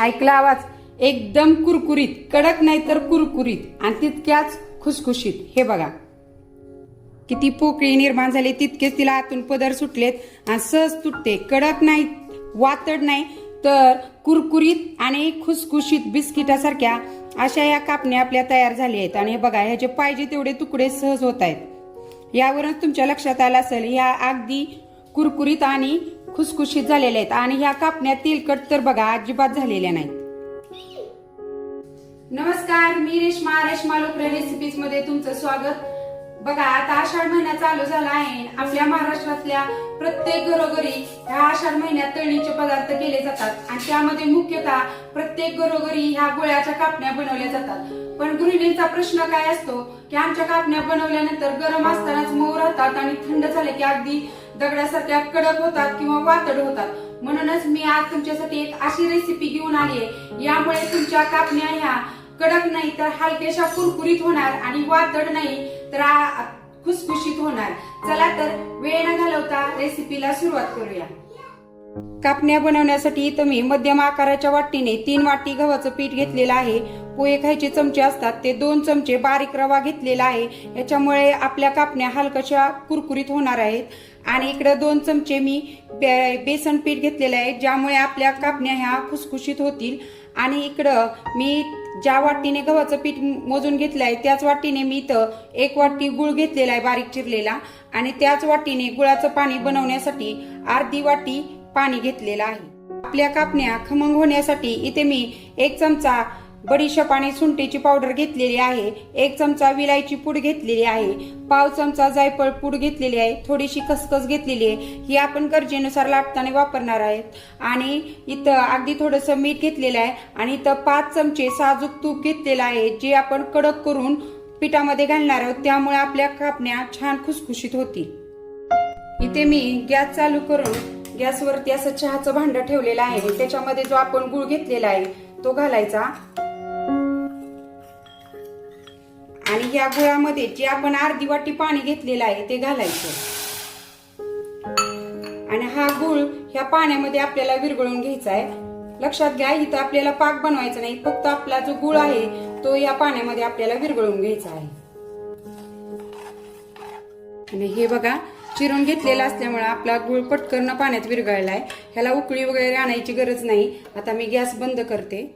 ऐकला आवाज? एकदम कुरकुरीत, कडक नाही तर कुरकुरीत आणि तितक्याच खुसखुशीत. हे बघा किती पोकळी निर्माण झाली, तितकेच तिला आतून पदर सुटलेत आणि सहज तुटते. कडक नाही, वातड नाही तर कुरकुरीत आणि खुसखुशीत बिस्किटासारख्या अशा या कापण्या आपल्या तयार झाल्या आहेत. आणि हे बघा, ह्याचे पाहिजे तेवढे तुकडे सहज होत आहेत. यावरूनच तुमच्या लक्षात आलं असेल ह्या अगदी कुरकुरीत आणि खुसखुशीत झालेल्या आहेत. आणि ह्या कापण्या तेलकट तर बघा अजिबात झालेल्या नाहीत. नमस्कार, मी रेश्मा लोकरे रेसिपीज मध्ये तुमचं स्वागत. बघा, आता आषाढ महिना चालू झाला आहे. आपल्या महाराष्ट्रातल्या प्रत्येक घरोघरी ह्या आषाढ महिन्यात तळणीचे पदार्थ केले जातात आणि त्यामध्ये मुख्यतः प्रत्येक घरोघरी ह्या गुळाच्या कापण्या बनवल्या जातात. पण गृहिणींचा प्रश्न काय असतो की आमच्या कापण्या बनवल्यानंतर गरम असतानाच मऊ राहतात आणि थंड झाले की अगदी दगडासारख्या कडक होतात किंवा वातड होतात. म्हणूनच मी आज तुमच्यासाठी एक अशी रेसिपी घेऊन आली आहे. यामुळे तुमच्या कापण्या ह्या कडक नाही तर हलकेशा कुरकुरीत होणार आणि वातड नाही तर खुसखुशीत होणार. चला तर वेळ न घालवता रेसिपीला सुरुवात करूया. कापण्या बनवण्यासाठी इथं मी मध्यम आकाराच्या वाटीने 3 वाटी गव्हाचं पीठ घेतलेलं आहे. पोहे खायचे चमचे असतात ते 2 चमचे बारीक रवा घेतलेला आहे. याच्यामुळे आपल्या कापण्या हलकशा कुरकुरीत होणार आहेत. आणि इकडे 2 चमचे मी बेसन पीठ घेतलेलं आहे, ज्यामुळे आपल्या कापण्या ह्या खुसखुशीत होतील. आणि इकडं मी ज्या वाटीने गव्हाचं पीठ मोजून घेतलं आहे त्याच वाटीने मी इथं 1 वाटी गुळ घेतलेला आहे बारीक चिरलेला. आणि त्याच वाटीने गुळाचं पाणी बनवण्यासाठी अर्धी वाटी पाणी घेतलेलं आहे. आपल्या कापण्या खमंग होण्यासाठी इथे मी 1 चमचा बडीशेप आणि सुंठीची पावडर घेतलेली आहे, 1 चमचा विलायची पूड घेतलेली आहे, पाव चमचा जायफळ पूड घेतलेली आहे, थोडीशी खसखस घेतलेली आहे. ही आपण गरजेनुसार लाटताना वापरणार आहेत. आणि इथं अगदी थोडंसं मीठ घेतलेलं आहे. आणि इथं 5 चमचे साजूक तूप घेतलेलं आहे, जे आपण कडक करून पिठामध्ये घालणार आहोत. त्यामुळे आपल्या कापण्या छान खुसखुशीत होतील. इथे मी गॅस चालू करून गॅसवरती असं चहाचं भांड ठेवलेलं आहे. त्याच्यामध्ये जो आपण गुळ घेतलेला आहे तो घालायचा. आणि या गुळामध्ये जे आपण अर्धी वाटी पाणी घेतलेलं आहे ते घालायचं. आणि हा गुळ ह्या पाण्यामध्ये आपल्याला विरघळून घ्यायचा आहे. लक्षात घ्या, इथं आपल्याला पाक बनवायचा नाही, फक्त आपला जो गुळ आहे तो या पाण्यामध्ये आपल्याला विरघळून घ्यायचा आहे. आणि हे बघा, चिरून घेतलेला असल्यामुळे आपला गुळ पटकन पाण्यात विरघळलाय. ह्याला उकळी वगैरे आणायची गरज नाही. आता मी गॅस बंद करते.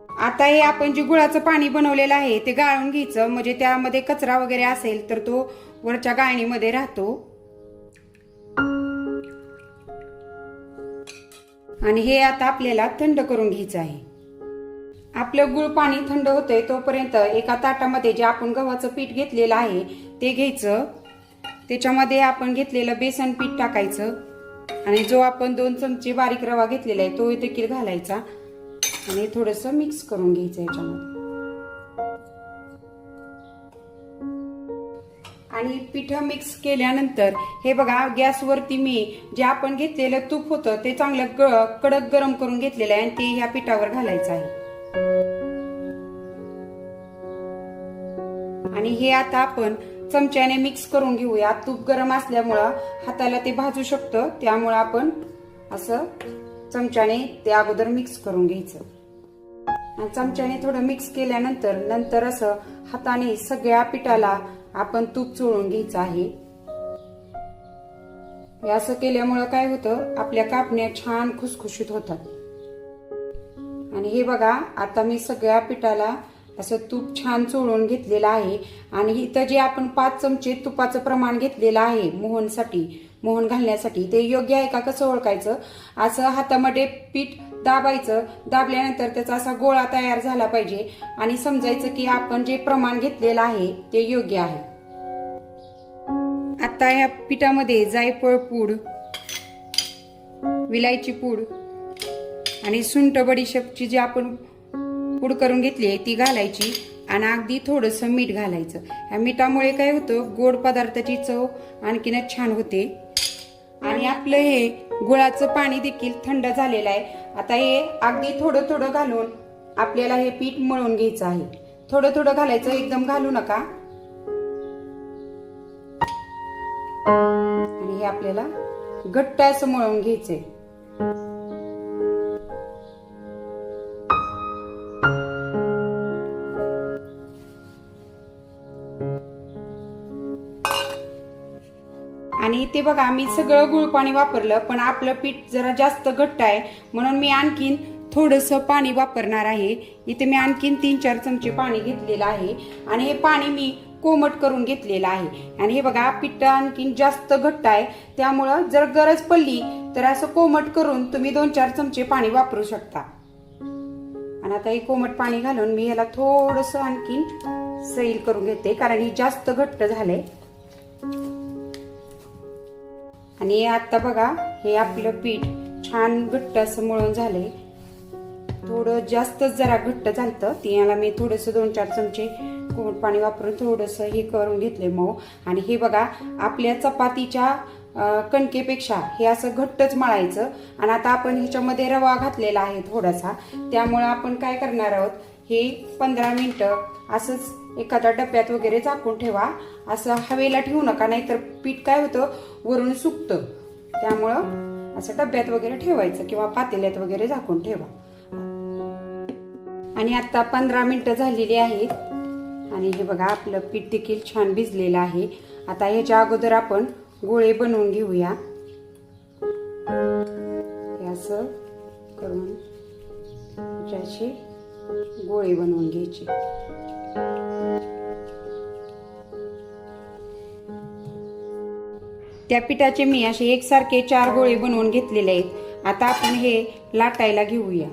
आता हे आपण जे गुळाचं पाणी बनवलेलं आहे ते गाळून घ्यायचं, म्हणजे त्यामध्ये कचरा वगैरे असेल तर तो वरच्या गाळणीमध्ये राहतो. आणि हे आता आपल्याला थंड करून घ्यायचं आहे. आपलं गुळ पाणी थंड होतंय तोपर्यंत एका ताटामध्ये जे आपण गव्हाचं पीठ घेतलेलं आहे ते घ्यायचं. त्याच्यामध्ये आपण घेतलेलं बेसन पीठ टाकायचं. आणि जो आपण 2 चमचे बारीक रवा घेतलेला आहे तो देखील घालायचा. आणि थोडंसं मिक्स करून घ्यायचं याच्यामध्ये. आणि पीठ मिक्स केल्यानंतर हे बघा, गॅसवरती मी जे आपण घेतलेलं तूप होतं ते चांगलं कडक गरम करून घेतलेलं आहे आणि ते ह्या पिठावर घालायचं आहे. आणि हे आता आपण चमच्याने मिक्स करून घेऊया. तूप गरम असल्यामुळं हाताला ते भाजू शकतं, त्यामुळं आपण असं चमच्याने ते अगोदर मिक्स करून घ्यायचं. चमच्याने थोडं मिक्स केल्यानंतर असं हाताने सगळ्या पिठाला आपण तूप चोळून घ्यायचं आहे. असं केल्यामुळं काय होतं, आपल्या कापण्या छान खुसखुशीत होतात. आणि हे बघा, आता मी सगळ्या पिठाला असं तूप छान चोळून घेतलेलं आहे. आणि इथं जे आपण 5 चमचे तुपाचं प्रमाण घेतलेलं आहे मोहन घालण्यासाठी, ते योग्य आहे का कसं ओळखायचं, असं हातामध्ये पीठ दाबायचं. दाबल्यानंतर त्याचा असा गोळा तयार झाला पाहिजे आणि समजायचं की आपण जे प्रमाण घेतलेलं आहे ते योग्य आहे. आता या पिठामध्ये जायफळ पूड, विलायची पूड आणि सुंठ बडीशेपची जी आपण पूड करून घेतली आहे ती घालायची. आणि अगदी थोडंसं मीठ घालायचं. या मिठामुळे काय होतं, गोड पदार्थाची चव आणखीनच छान होते. आणि आपलं हे गुळाचं पाणी देखील थंड झालेलं आहे. आता हे अगदी थोडं थोडं घालून आपल्याला हे पीठ मळून घ्यायचं आहे. थोडं थोडं घालायचं, एकदम घालू नका. आणि हे आपल्याला घट्ट असं मळून घ्यायचंय. आणि ते बघा मी सगळं गुळ पाणी वापरलं, पण आपलं पीठ जरा जास्त घट्ट आहे म्हणून मी आणखीन थोडंसं पाणी वापरणार आहे. इथे मी आणखीन 3-4 चमचे पाणी घेतलेलं आहे आणि हे पाणी मी कोमट करून घेतलेलं आहे. आणि हे बघा पीठ आणखीन जास्त घट्ट आहे, त्यामुळं जर गरज पडली तर असं कोमट करून तुम्ही 2-4 चमचे पाणी वापरू शकता. आणि आता हे कोमट पाणी घालून मी ह्याला थोडंसं आणखीन सैल करून घेते, कारण हे जास्त घट्ट झालंय. आणि आता बघा हे आपलं पीठ छान घट्ट असं मळून झालंय. थोडं जास्तच जरा घट्ट झालतं, त्याला मी थोडंसं 2-4 चमचे कोमट पाणी वापरून थोडंसं हे करून घेतले मऊ. आणि हे बघा आपल्या चपातीच्या कणकेपेक्षा हे असं घट्टच मळायचं. आणि आता आपण ह्याच्यामध्ये रवा घातलेला आहे थोडासा, त्यामुळे आपण काय करणार आहोत, हे 15 मिनिटं असंच एखाद्या डब्यात वगैरे झाकून ठेवा. असं हवेला ठेवू नका, नाहीतर पीठ काय होतं वरून सुकतं. त्यामुळं असं डब्यात वगैरे ठेवायचं किंवा पातेल्यात वगैरे झाकून ठेवा. आणि आता 15 मिनिटं झालेली आहेत आणि हे बघा आपलं पीठ देखील छान भिजलेलं आहे. आता ह्याच्या अगोदर आपण गोळे बनवून घेऊया. हे असं करून ह्याचे गोळे बनवून घ्यायचे. त्या पिठाचे मी असे एकसारखे 4 गोळे बनवून घेतलेले आहेत. आता आपण हे लाटायला घेऊया.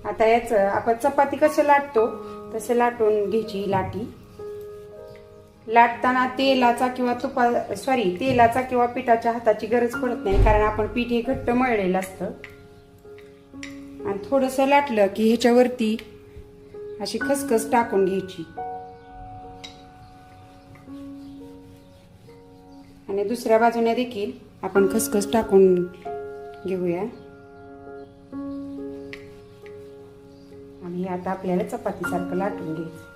आता याचं आपण चपाती कसं लाटतो तसं लाटून घ्यायची लाटी. लाटताना तेलाचा किंवा पिठाच्या हाताची गरज पडत नाही, कारण आपण पीठ हे घट्ट मळलेलं असतं. आणि थोडंसं लाटलं की ह्याच्यावरती अशी खसखस टाकून घ्यायची आणि दुसऱ्या बाजूने देखील आपण खसखस टाकून घेऊया. आणि हे आता आपल्याला चपातीसारखं लाटून घ्यायचं.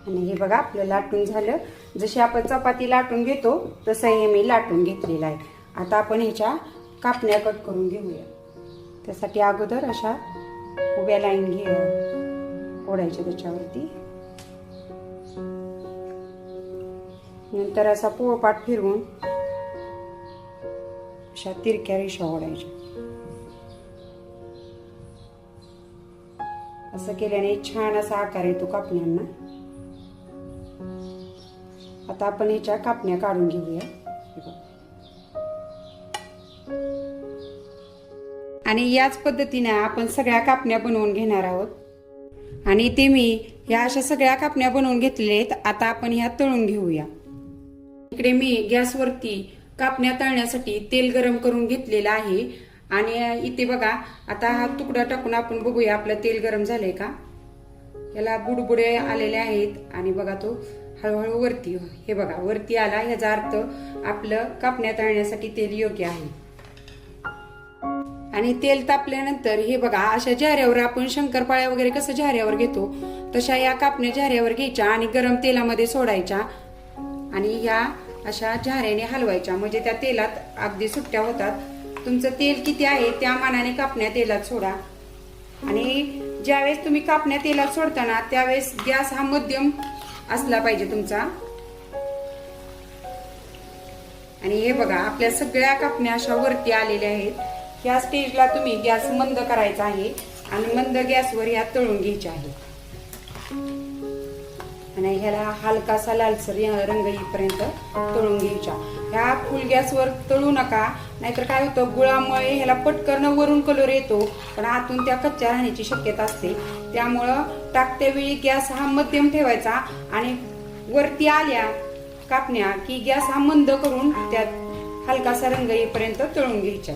आणि हे बघा आपलं लाटून झालं. जशी आपण चपाती लाटून घेतो तसं हे मी लाटून घेतलेलं आहे. आता आपण ह्याच्या कापण्या कट करून घेऊया. त्यासाठी अगोदर अशा उभ्या लाईन ओढायच्या त्याच्यावरती, नंतर असा पोळपाट फिरवून अशा तिरक्या रेषा ओढायच्या. असं केल्याने छान असा आकार येतो कापण्यांना. आता आपण ह्याच्या कापण्या काढून घेऊया. आणि याच पद्धतीने आपण सगळ्या कापण्या बनवून घेणार आहोत. आणि ते मी ह्या अशा सगळ्या कापण्या बनवून घेतलेल्या आहेत. आता आपण ह्या तळून घेऊया. इकडे मी गॅसवरती कापण्या तळण्यासाठी तेल गरम करून घेतलेलं आहे. आणि इथे बघा आता हा तुकडा टाकून आपण बघूया आपलं तेल गरम झालंय का. याला बुडबुडे आलेले आहेत आणि बघा तो हळूहळू वरती, हे बघा वरती आला. ह्याचा अर्थ आपलं कापण्या तळण्यासाठी तेल योग्य आहे. आणि तेल तापल्यानंतर हे बघा अशा झाऱ्यावर आपण शंकरपाळ्या वगैरे कसं झाऱ्यावर घेतो तशा या कापण्या झाऱ्यावर घ्यायच्या आणि गरम तेलामध्ये सोडायच्या. आणि ह्या अशा झाऱ्याने हलवायच्या, म्हणजे त्या तेलात अगदी सुट्ट्या होतात. तुमचं तेल किती आहे त्या मानाने कापण्या तेलात सोडा. आणि ज्यावेळेस तुम्ही कापण्या तेलात सोडताना त्यावेळेस गॅस हा मध्यम असला पाहिजे तुमचा. आणि हे बघा आपल्या सगळ्या कापण्या अशा वरती आलेल्या आहेत. या स्टेजला तुम्ही गॅस मंद करायचा आहे आणि मंद गॅसवर या तळून घ्यायच्या आहे. आणि ह्याला हलकासा लालसर रंग येईपर्यंत तळून घ्यायच्या. ह्या फुल गॅसवर तळू नका, नाहीतर काय होतं गुळामुळे ह्याला पटकन वरून कलर येतो पण आतून त्या कच्च्या राहण्याची शक्यता असते. त्यामुळं टाकत्या वेळी गॅस हा मध्यम ठेवायचा आणि वरती आल्या कापण्या की गॅस हा मंद करून त्यात हलकासा रंग येईपर्यंत तळून घ्यायच्या.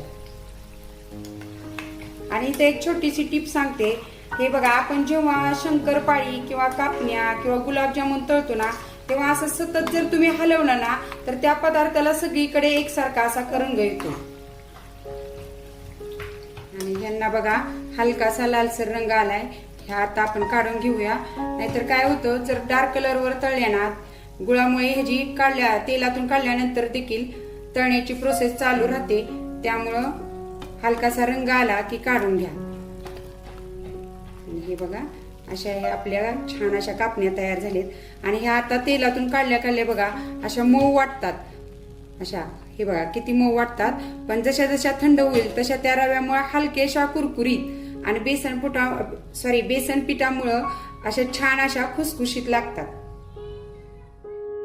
आणि इथे एक छोटीशी टिप सांगते. हे बघा आपण जेव्हा शंकरपाळी किंवा कापण्या किंवा गुलाबजामुन तळतो ना तेव्हा असं सतत जर तुम्ही हलवलं ना तर त्या पदार्थाला सगळीकडे एकसारखा असा रंग येतो. आणि यांना बघा हलकासा लालसर रंग आलाय. ह्या आता आपण काढून घेऊया. नाहीतर काय होतं जर डार्क कलरवर तळल्या ना गुळामुळे ह्याची तेलातून काढल्यानंतर देखील तळण्याची प्रोसेस चालू राहते. त्यामुळं हलकासा रंग आला की काढून घ्या. हे बघा अशा ह्या आपल्या छान अशा कापण्या तयार झालेत आणि ह्या आता तेलातून काढल्या बघा अशा मऊ वाटतात. अशा हे बघा किती मऊ वाटतात, पण जशा जशा थंड होईल तशा त्या रव्यामुळे हलकेशा कुरकुरीत आणि बेसन पिठामुळं अशा छान अशा खुसखुशीत लागतात.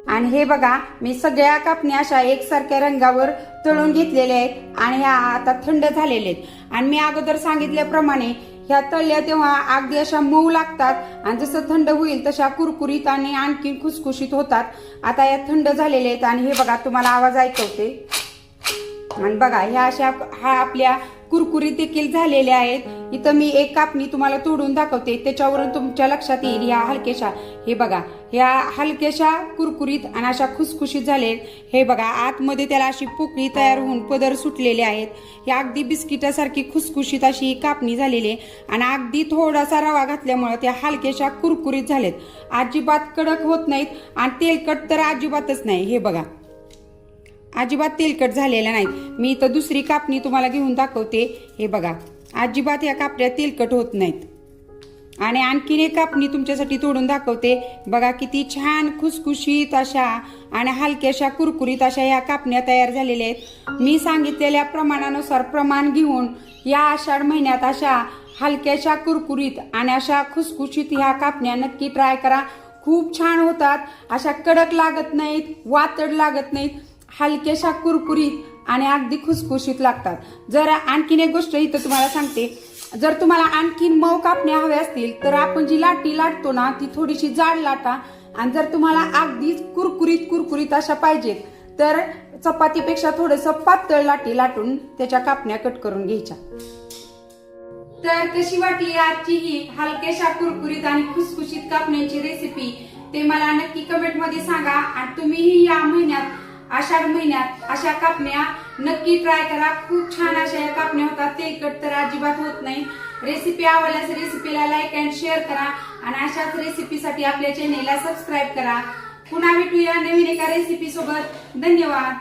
आणि हे बघा मी सगळ्या कापण्या अशा एकसारख्या रंगावर तळून घेतलेल्या आहेत आणि ह्या आता थंड झालेल्या आहेत. आणि मी अगोदर सांगितल्याप्रमाणे ह्या तळल्या तेव्हा अगदी अशा मऊ लागतात आणि जसं थंड होईल तशा कुरकुरीत आणि आणखी खुसखुशीत होतात. आता या थंड झालेल्या आहेत आणि हे बघा तुम्हाला आवाज ऐकवते. आणि बघा ह्या अशा आपल्या कुरकुरीत देखील झालेल्या आहेत. इथं मी एक कापणी तुम्हाला तोडून दाखवते, त्याच्यावरून तुमच्या लक्षात येईल ह्या हलकेशा, हे बघा ह्या हलकेशा कुरकुरीत आणि अशा खुसखुशीत झाले. हे बघा आतमध्ये त्याला अशी पोकळी तयार होऊन पदर सुटलेले आहेत. ही अगदी बिस्किटासारखी खुसखुशीत अशी कापणी झालेली आहे आणि अगदी थोडासा रवा घातल्यामुळे त्या हलकेशा कुरकुरीत झालेत. अजिबात कडक होत नाहीत आणि तेलकट तर अजिबातच नाही. हे बघा अजिबात तेलकट झालेल्या नाहीत. मी इथं दुसरी कापणी तुम्हाला घेऊन दाखवते. हे बघा अजिबात या कापड्या तेलकट होत नाहीत. आणि आणखीन एक कापणी तुमच्यासाठी तोडून दाखवते. बघा किती छान खुसखुशीत अशा आणि हलक्याशा कुरकुरीत अशा या कापण्या तयार झालेल्या आहेत. मी सांगितलेल्या प्रमाणानुसार प्रमाण घेऊन या आषाढ महिन्यात अशा हलक्याशा कुरकुरीत आणि अशा खुसखुशीत ह्या कापण्या नक्की ट्राय करा. खूप छान होतात. अशा कडक लागत नाहीत, वातड लागत नाहीत, हलकेशा कुरकुरीत आणि अगदी खुसखुशीत लागतात. जर आणखीन एक गोष्ट इथं तुम्हाला सांगते, जर तुम्हाला आणखीन मऊ कापण्या हव्या असतील तर आपण जी लाटी लाटतो ना ती थोडीशी जाड लाटा. आणि जर तुम्हाला अगदीच कुरकुरीत अशा पाहिजेत तर चपातीपेक्षा थोडंसं पातळ लाटी लाटून त्याच्या कापण्या कट करून घ्यायच्या. तर कशी वाटली आजची ही हलकेशा कुरकुरीत आणि खुसखुशीत कापण्यांची रेसिपी ते मला नक्की कमेंट मध्ये सांगा. आणि तुम्हीही या महिन्यात आषाढ महिन्यात अशा कापण्या नक्की ट्राय करा. खूप छान अशा या कापण्या होतात, तेलकट तर अजिबात होत नाही. रेसिपी आवडल्यास रेसिपीला लाईक अँड शेअर करा आणि अशाच रेसिपीसाठी आपल्या चॅनेलला सबस्क्राईब करा. पुन्हा भेटूया नवीन एका रेसिपी सोबत. धन्यवाद.